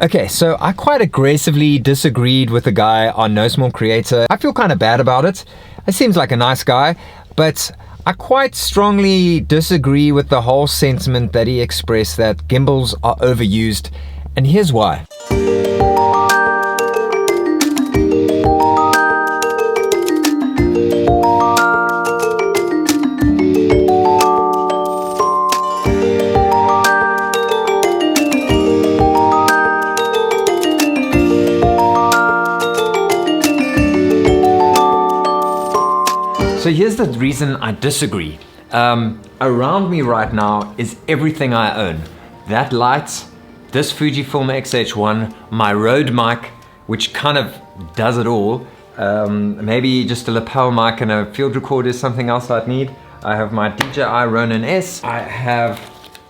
Okay, so I quite aggressively disagreed with the guy on No Small Creator. I feel kind of bad about it. He seems like a nice guy, but I quite strongly disagree with the whole sentiment that he expressed that gimbals are overused, and here's why. So here's the reason I disagree. Around me right now is everything I own. That light, this Fujifilm X-H1, my Rode mic, which kind of does it all. Maybe just a lapel mic and a field recorder is something else I'd need. I have my DJI Ronin-s. I have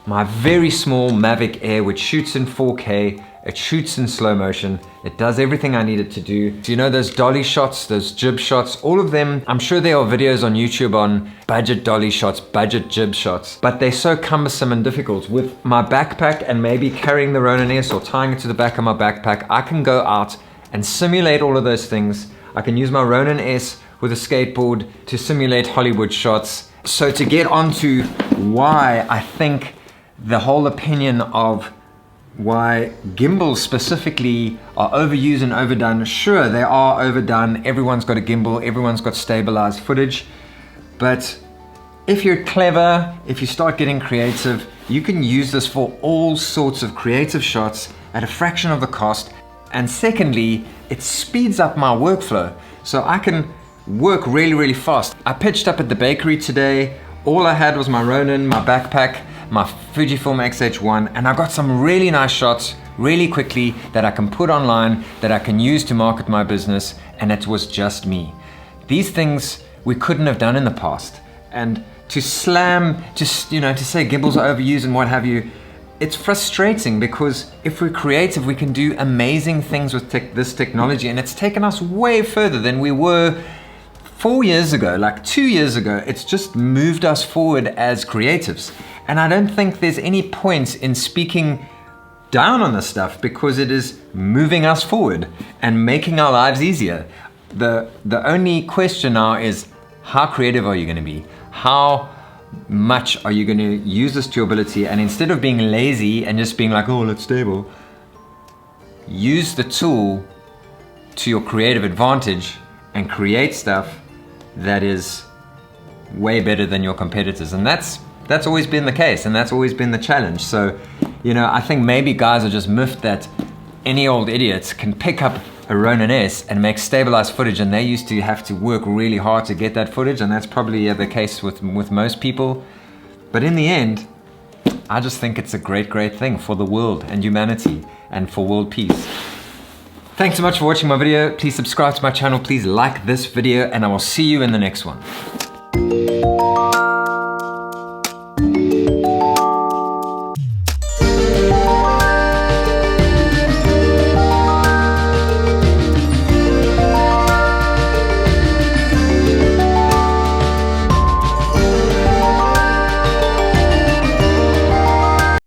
my very small Mavic Air, which shoots in 4K. It shoots in slow motion. It does everything I need it to do. So you know those dolly shots, those jib shots, all of them, I'm sure there are videos on YouTube on budget dolly shots, budget jib shots, but they're so cumbersome and difficult. With my backpack and maybe carrying the Ronin-s or tying it to the back of my backpack, I can go out and simulate all of those things. I can use my Ronin-s with a skateboard to simulate Hollywood shots. So to get onto why I think the whole opinion of why gimbals specifically are overused and overdone. Sure, they are overdone. Everyone's got a gimbal, everyone's got stabilized footage. But if you're clever, if you start getting creative, you can use this for all sorts of creative shots at a fraction of the cost. And secondly, it speeds up my workflow. So I can work really, really fast. I pitched up at the bakery today. All I had was my Ronin, my backpack, my Fujifilm X-H1, and I got some really nice shots really quickly that I can put online, that I can use to market my business, and it was just me. These things we couldn't have done in the past. And to slam, just, you know, to say gimbals are overused and what have you, it's frustrating because if we're creative, we can do amazing things with this technology, and it's taken us way further than we were 4 years ago, like 2 years ago. It's just moved us forward as creatives. And I don't think there's any point in speaking down on this stuff because it is moving us forward and making our lives easier. The only question now is, how creative are you going to be? How much are you going to use this to your ability? And instead of being lazy and just being like, oh, it's stable, use the tool to your creative advantage and create stuff that is way better than your competitors. And that's always been the case, and that's always been the challenge. So, you know, I think maybe guys are just miffed that any old idiots can pick up a Ronin-s and make stabilized footage, and they used to have to work really hard to get that footage, and that's probably the case with most people. But in the end, I just think it's a great, great thing for the world and humanity and for world peace. Thanks so much for watching my video. Please subscribe to my channel, please like this video, and I will see you in the next one.